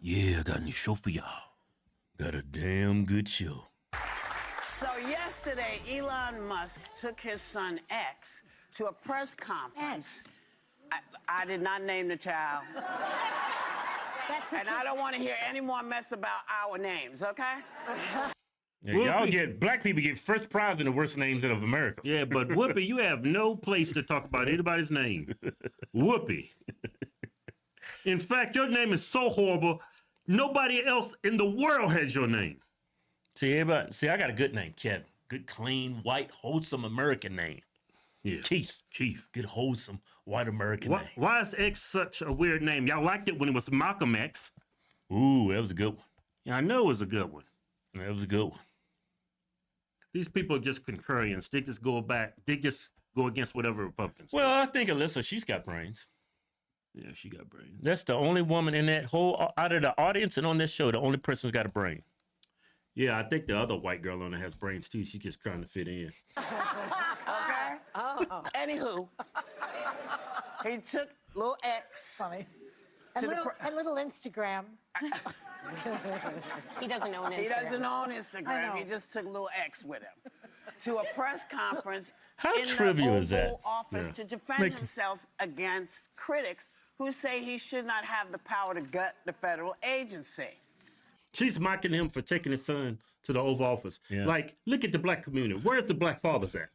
Yeah, I got a new show for y'all. Got a damn good show. So yesterday, Elon Musk took his son X to a press conference. I did not name the child. And I don't want to hear any more mess about our names, okay? Yeah, black people get first prize in the worst names of America. Yeah, but Whoopi, you have no place to talk about anybody's name. Whoopi. In fact, your name is so horrible, nobody else in the world has your name. See, I got a good name, Kevin. Good, clean, white, wholesome American name. Yeah. Keith. Good, wholesome, white American name. Why is X such a weird name? Y'all liked it when it was Malcolm X. Ooh, that was a good one. Yeah, I know it was a good one. That was a good one. These people are just contrarians. They just go against whatever Republicans. Well, I think Alyssa, she's got brains. Yeah, she got brains. That's the only woman in that whole, out of the audience and on this show, the only person who's got a brain. Yeah, I think the other white girl on there has brains too. She's just trying to fit in. Okay? Oh. Anywho, he took little X. Funny. And little Instagram. He doesn't own Instagram. He doesn't own Instagram. He just took little X with him to a press conference How in trivial the is that? Oval Office to defend himself against critics who say he should not have the power to gut the federal agency. She's mocking him for taking his son to the Oval Office. Yeah. Like, look at the black community. Where's the black fathers at?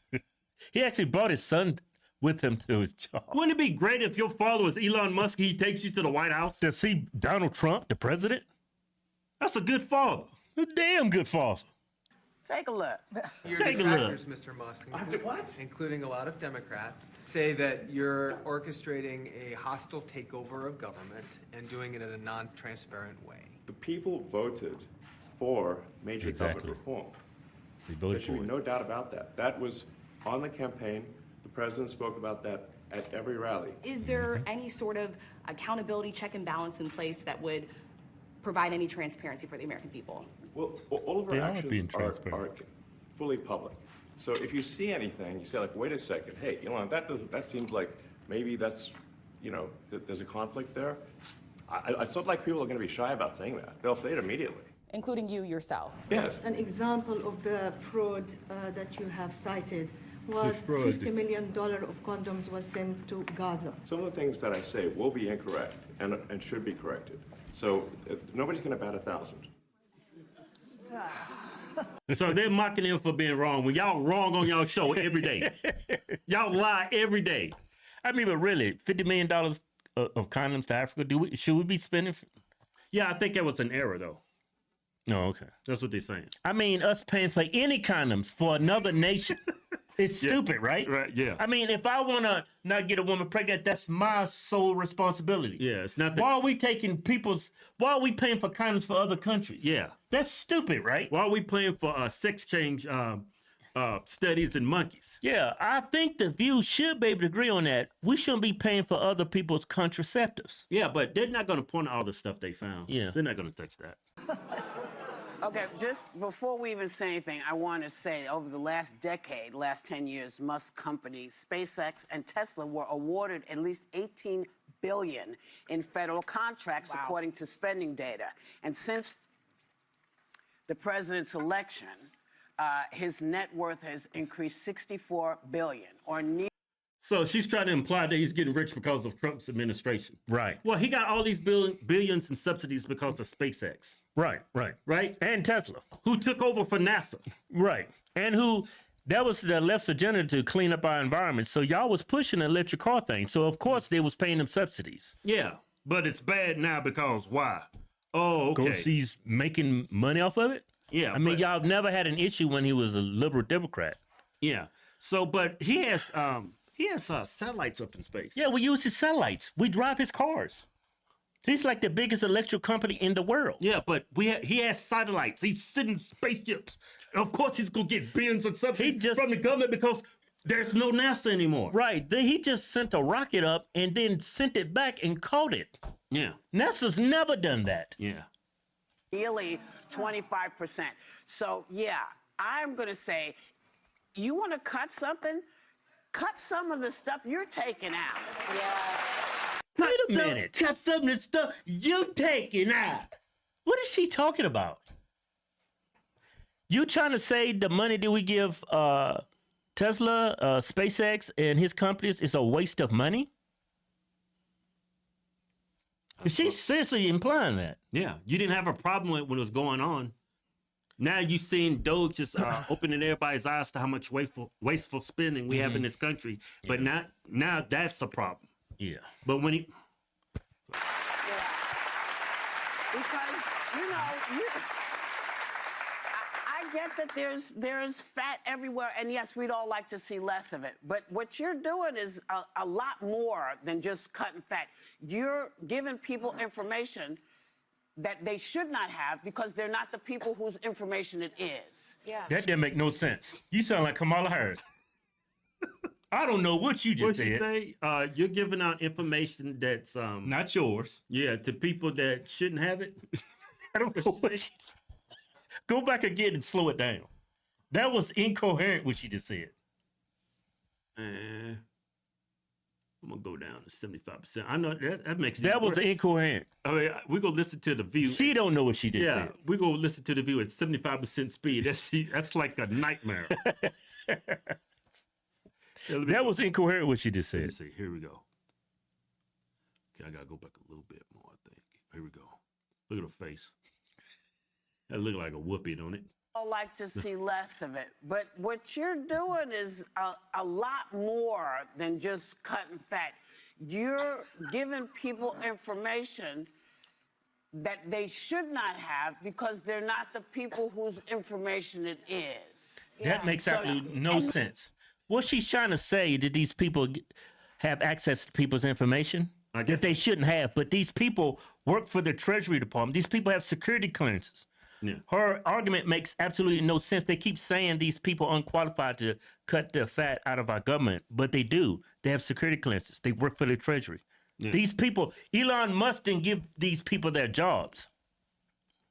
He actually brought his son with him to his job. Wouldn't it be great if your father was Elon Musk and he takes you to the White House? To see Donald Trump, the president? That's a good father. A damn good father. Take a look. Your Take a detractors, Mr. Musk, including a lot of Democrats, say that you're orchestrating a hostile takeover of government and doing it in a non-transparent way. The people voted for major Exactly. government reform. He There voted should for be it. no doubt about that. That was on the campaign. The president spoke about that at every rally. Is there any sort of accountability check and balance in place that would provide any transparency for the American people? Well, all of They our are being actions are transparent. fully public. So if you see anything, you say like, wait a second, hey, Elon, that seems like maybe that's, there's a conflict there. It's not like people are going to be shy about saying that. They'll say it immediately. Including you yourself. Yes. An example of the fraud that you have cited was $50 million of condoms was sent to Gaza. Some of the things that I say will be incorrect and should be corrected. So nobody's going to bat 1,000. So they're mocking him for being wrong when y'all wrong on y'all show every day. Y'all lie every day. I mean, but really, $50 million of condoms to Africa, should we be spending? Yeah, I think that was an error, though. No, okay. That's what they're saying. I mean, us paying for any condoms for another nation. It's stupid, right? Right, yeah. I mean, if I want to not get a woman pregnant, that's my sole responsibility. Yeah, it's not Why are we paying for condoms for other countries? Yeah. That's stupid, right? Why are we paying for sex change studies in monkeys? Yeah, I think the view should be able to agree on that. We shouldn't be paying for other people's contraceptives. Yeah, but they're not going to point out all the stuff they found. Yeah. They're not going to touch that. Okay, just before we even say anything, I want to say over the last decade, last 10 years, Musk companies, SpaceX and Tesla were awarded at least $18 billion in federal contracts, according to spending data. And since the president's election, his net worth has increased $64 billion, or nearly. So she's trying to imply that he's getting rich because of Trump's administration. Right. Well, he got all these billions in subsidies because of SpaceX. Right. Right? And Tesla. Who took over for NASA. Right. And that was the left's agenda to clean up our environment. So y'all was pushing the electric car thing. So, of course, they was paying them subsidies. Yeah, but it's bad now because why? Oh, okay. Because he's making money off of it? Yeah. I mean, y'all never had an issue when he was a liberal Democrat. Yeah. So, but he has satellites up in space. Yeah, we use his satellites. We drive his cars. He's like the biggest electric company in the world. Yeah, but he has satellites. He's sending spaceships. Of course, he's gonna get billions of subsidies from the government because there's no NASA anymore. Right. He just sent a rocket up and then sent it back and caught it. Yeah. NASA's never done that. Yeah. Nearly 25%. So, yeah, I'm going to say, you want to cut something? Cut some of the stuff you're taking out. Yeah. Wait a minute. Got some of the stuff you taking out. What is she talking about? You trying to say the money that we give Tesla, SpaceX, and his companies is a waste of money? She's seriously implying that. Yeah, you didn't have a problem with when it was going on. Now you seeing Doge just opening everybody's eyes to how much wasteful spending we have in this country. But now that's a problem. Yeah. But when he Because, I get that there's fat everywhere, and yes, we'd all like to see less of it. But what you're doing is a lot more than just cutting fat. You're giving people information that they should not have because they're not the people whose information it is. Yeah. That didn't make no sense. You sound like Kamala Harris. I don't know what you just what said. you say, you're giving out information that's Not yours. yeah, to people that shouldn't have it. I don't know what she said. Go back again and slow it down. That was incoherent what she just said. I'm gonna go down to 75%. I know that makes That it was worse. incoherent. I mean, we go listen to the view. She don't know what she just Yeah, said. we go listen to the view at 75% speed. That's like a nightmare. Yeah, let me That go. was incoherent what she just said. Let's see. Here we go. Okay, I gotta go back a little bit more. I think. Here we go. Look at her face. That look like a whoopee, don't it? All like to see less of it. But what you're doing is a lot more than just cutting fat. You're giving people information that they should not have because they're not the people whose information it is. That makes So- absolutely no sense. What she's trying to say, that these people have access to people's information that they shouldn't have, but these people work for the Treasury Department. These people have security clearances. Yeah. Her argument makes absolutely no sense. They keep saying these people are unqualified to cut the fat out of our government, but they do. They have security clearances. They work for the Treasury. Yeah. These people, Elon Musk didn't give these people their jobs.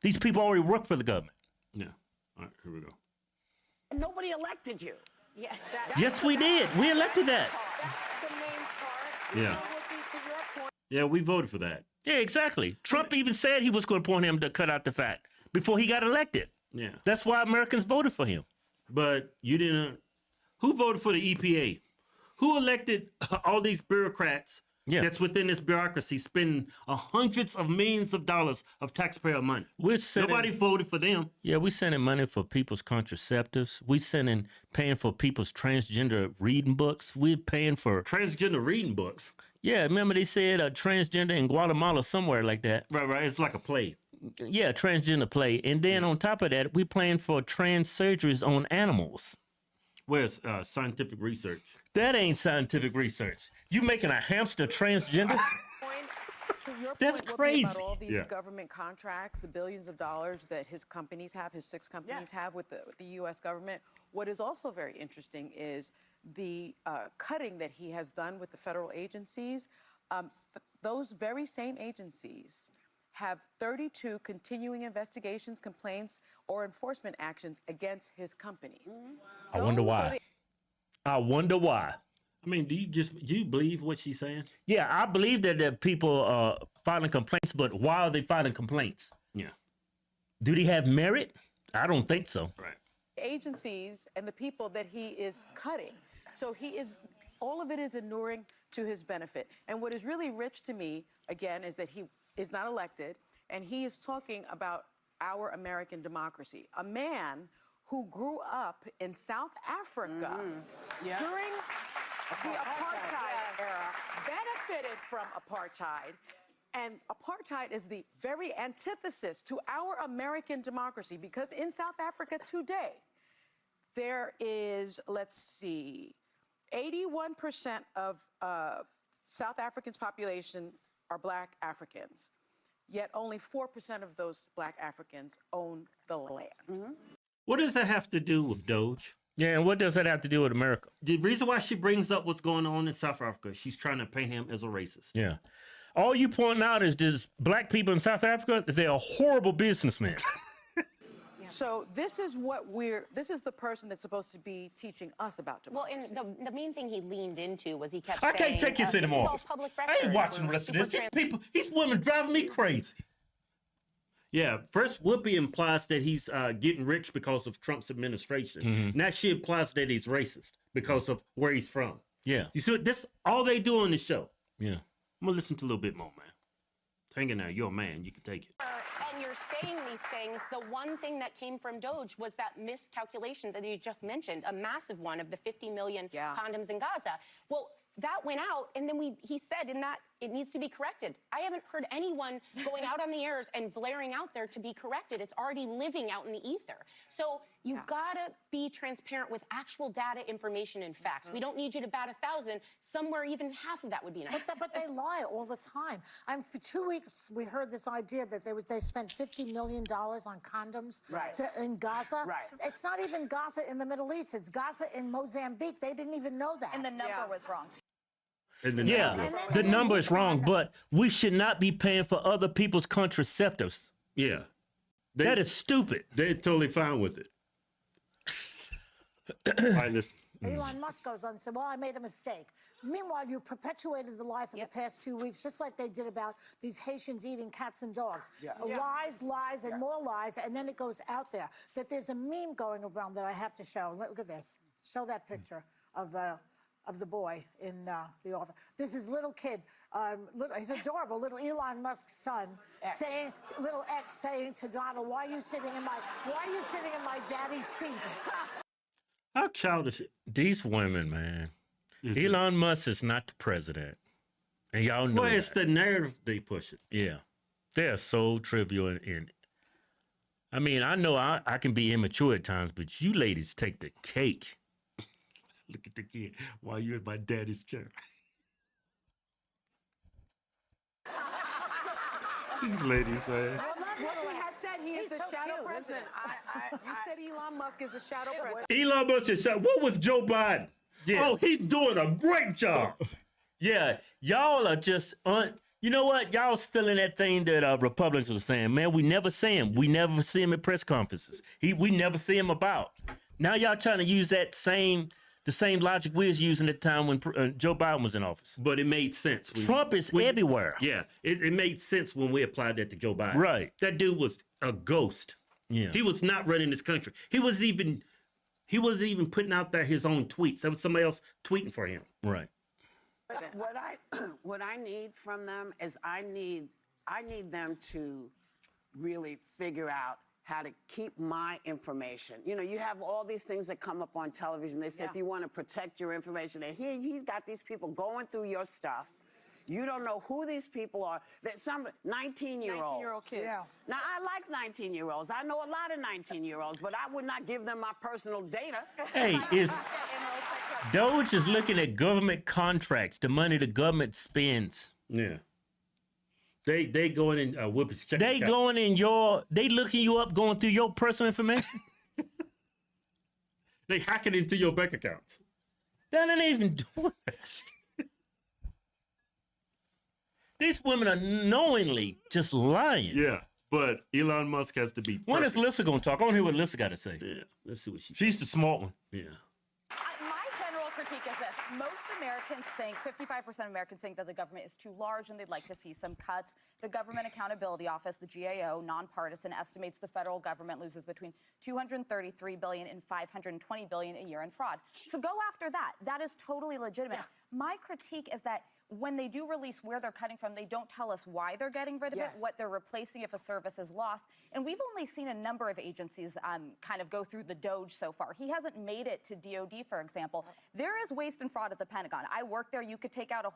These people already work for the government. Yeah. All right. Here we go. Nobody elected you. Yeah. Yes, we did. We elected that. That's the main part. Yeah. To your point. Yeah, we voted for that. Yeah, exactly. Trump even said he was going to appoint him to cut out the fat before he got elected. Yeah. That's why Americans voted for him. But you didn't. Who voted for the EPA? Who elected all these bureaucrats that's within this bureaucracy spending hundreds of millions of dollars of taxpayer money? We're sending, Nobody voted for them. Yeah, we're sending money for people's contraceptives. We're paying for people's transgender reading books. We're paying for Transgender reading books. Yeah, remember they said a transgender in Guatemala somewhere like that. Right. It's like a play. Yeah, transgender play. And then on top of that, we're paying for trans surgeries on animals. Where's scientific research? That ain't scientific research. You making a hamster transgender? To your That's point, Whoopi, crazy. about all these Yeah. government contracts, the billions of dollars that his companies have, his 6 companies have with the U.S. government. What is also very interesting is the cutting that he has done with the federal agencies. Those very same agencies have 32 continuing investigations, complaints, or enforcement actions against his companies. I wonder why. I wonder why. I mean, do you believe what she's saying? Yeah, I believe that the people are filing complaints, but why are they filing complaints? Yeah. Do they have merit? I don't think so. Right. Agencies and the people that he is cutting. So all of it is inuring to his benefit. And what is really rich to me, again, is that he is not elected, and he is talking about our American democracy. A man who grew up in South Africa during the apartheid era, benefited from apartheid, and apartheid is the very antithesis to our American democracy, because in South Africa today, there is, 81% of South Africans' population are Black Africans, yet only 4% of those Black Africans own the land. What does that have to do with Doge? Yeah, and what does that have to do with America? The reason why she brings up what's going on in South Africa, she's trying to paint him as a racist. Yeah. All you pointing out is just black people in South Africa, they're a horrible businessman. So this is the person that's supposed to be teaching us about democracy. Well, and the main thing he leaned into was he kept I saying, can't take his this is all anymore. public I record. ain't watching the We're rest of super this. These people, these women driving me crazy. Yeah, first Whoopi implies that he's getting rich because of Trump's administration. Now she implies that he's racist because of where he's from. Yeah. You see what this all they do on the show. Yeah. I'm gonna listen to a little bit more, man. Hang in there, you're a man, you can take it. And you're saying these things. The one thing that came from Doge was that miscalculation that you just mentioned, a massive one of the 50 million condoms in Gaza. Well, that went out, and then he said in that it needs to be corrected. I haven't heard anyone going out on the airs and blaring out there to be corrected. It's already living out in the ether. So you gotta be transparent with actual data, information, and facts. We don't need you to bat 1,000. Somewhere even half of that would be nice. But they lie all the time. For 2 weeks, we heard this idea that they spent $50 million on condoms in Gaza. Right. It's not even Gaza in the Middle East. It's Gaza in Mozambique. They didn't even know that. And the number was wrong. Yeah, the number is wrong, but we should not be paying for other people's contraceptives. Yeah. That is stupid. They're totally fine with it. All right, listen. Elon Musk goes on and said, well, I made a mistake. Meanwhile, you perpetuated the lie for the past 2 weeks, just like they did about these Haitians eating cats and dogs. Lies, lies, and more lies, and then it goes out there. That there's a meme going around that I have to show. Look at this. Show that picture of the boy in the office. This is little kid, he's adorable, little Elon Musk's son, saying, little X saying to Donald, why are you sitting in my daddy's seat? How childish. These women, man. Elon Musk is not the president. And y'all know Well, it's that. the narrative they push it. Yeah. They're so trivial and I mean, I know I can be immature at times, but you ladies take the cake. Look at the kid while you're in my daddy's chair. These ladies, man. What he has said, he is the shadow president. You said Elon Musk is the shadow president. Elon Musk is shot. What was Joe Biden? Yeah. Oh, he's doing a great job. Yeah, y'all are just you know what? Y'all still in that thing that Republicans were saying. Man, we never see him. We never see him at press conferences. We never see him about. Now y'all trying to use the same logic we was using at the time when Joe Biden was in office. But it made sense. Trump is everywhere. Yeah, it made sense when we applied that to Joe Biden. Right. That dude was a ghost. Yeah. He was not running this country. He wasn't even putting out there his own tweets. That was somebody else tweeting for him. Right. What I need from them is I need them to really figure out how to keep my information. You know, you have all these things that come up on television. They say if you want to protect your information, and he's got these people going through your stuff. You don't know who these people are. That some 19-year-olds. 19-year-old kids. Yeah. Now, I like 19-year-olds. I know a lot of 19-year-olds, but I would not give them my personal data. Hey, Doge is looking at government contracts, the money the government spends. Yeah. They going in Whoopi's check. They looking you up, going through your personal information. They hacking into your bank accounts. They're not even doing that. These women are knowingly just lying. Yeah, but Elon Musk has to be perfect. When is Lissa going to talk? I want to hear what Lissa got to say. Yeah, let's see what she's the smart one. Yeah. My general critique is this. Most Americans think, 55% of Americans think that the government is too large and they'd like to see some cuts. The Government Accountability Office, the GAO, nonpartisan, estimates the federal government loses between $233 billion and $520 billion a year in fraud. So go after that. That is totally legitimate. Yeah. My critique is that when they do release where they're cutting from, they don't tell us why they're getting rid of it, what they're replacing if a service is lost. And we've only seen a number of agencies kind of go through the Doge so far. He hasn't made it to DOD, for example. There is waste and fraud at the Pentagon. I work there. You could take out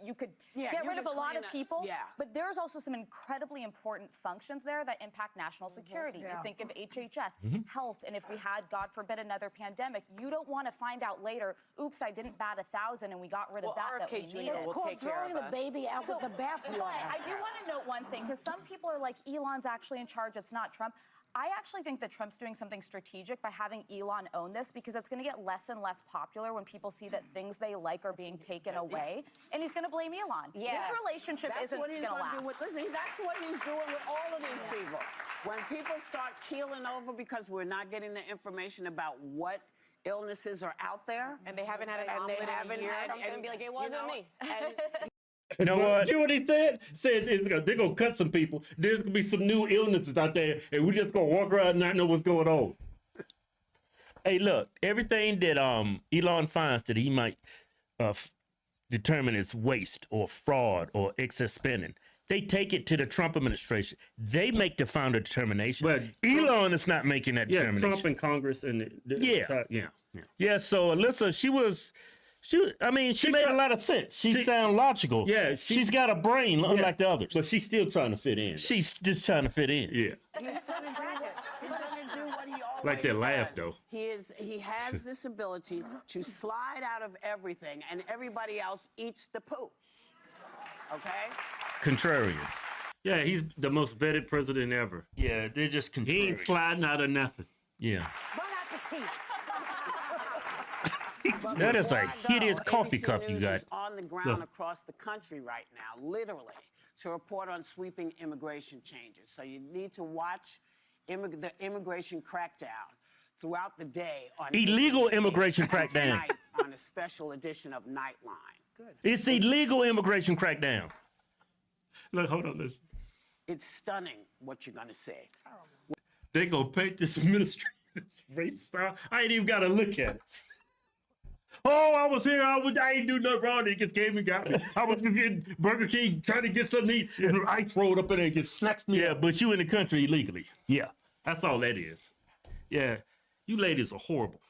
you could get rid of a lot of people, but there's also some incredibly important functions there that impact national security. You think of HHS, health, and if we had, God forbid, another pandemic, you don't want to find out later, oops, I didn't bat 1,000 and we got rid of that we needed. It's called throwing the baby out with the bathwater. I do want to note one thing, because some people are like, Elon's actually in charge, it's not Trump. I actually think that Trump's doing something strategic by having Elon own this, because it's going to get less and less popular when people see that things they like are being taken away, and he's going to blame Elon. This relationship isn't going to last. Listen, that's what he's doing with all of these people. When people start keeling over because we're not getting the information about what illnesses are out there, And they haven't had an and they omelet in a haven't year, had, I'm gonna be like, it wasn't me. And You know what he said? Said they're gonna cut some people. There's gonna be some new illnesses out there, and we just gonna walk around and not know what's going on. Hey, look, everything that Elon finds that he might determine is waste or fraud or excess spending, they take it to the Trump administration. They make the final determination. But Elon is not making that Yeah, determination. Trump and Congress and Yeah. So Alyssa, she made a lot of sense. She sounds logical. Yeah, she's got a brain unlike the others. But she's still trying to fit in. She's just trying to fit in. Yeah. he's gonna do what he always Like that laugh, does. though. He has this ability to slide out of everything, and everybody else eats the poo. Okay? Contrarians. Yeah, he's the most vetted president ever. Yeah, they're just contrarians. He ain't sliding out of nothing. Yeah. Bon appetit. That is a hideous coffee ABC cup you News got. is on the ground across the country right now, literally, to report on sweeping immigration changes. So you need to watch the immigration crackdown throughout the day on Illegal ABC, immigration and crackdown. tonight on a special edition of Nightline. Good. It's illegal immigration crackdown. Look, hold on, listen. It's stunning what you're gonna see. They gonna paint this administration racist. I ain't even gotta look at it. Oh, I was here. I ain't do nothing wrong. They just came and got me. I was just getting Burger King trying to get something to eat, and ice rolled up in there and just snacks me. Yeah, but you in the country illegally. Yeah, that's all that is. Yeah, you ladies are horrible.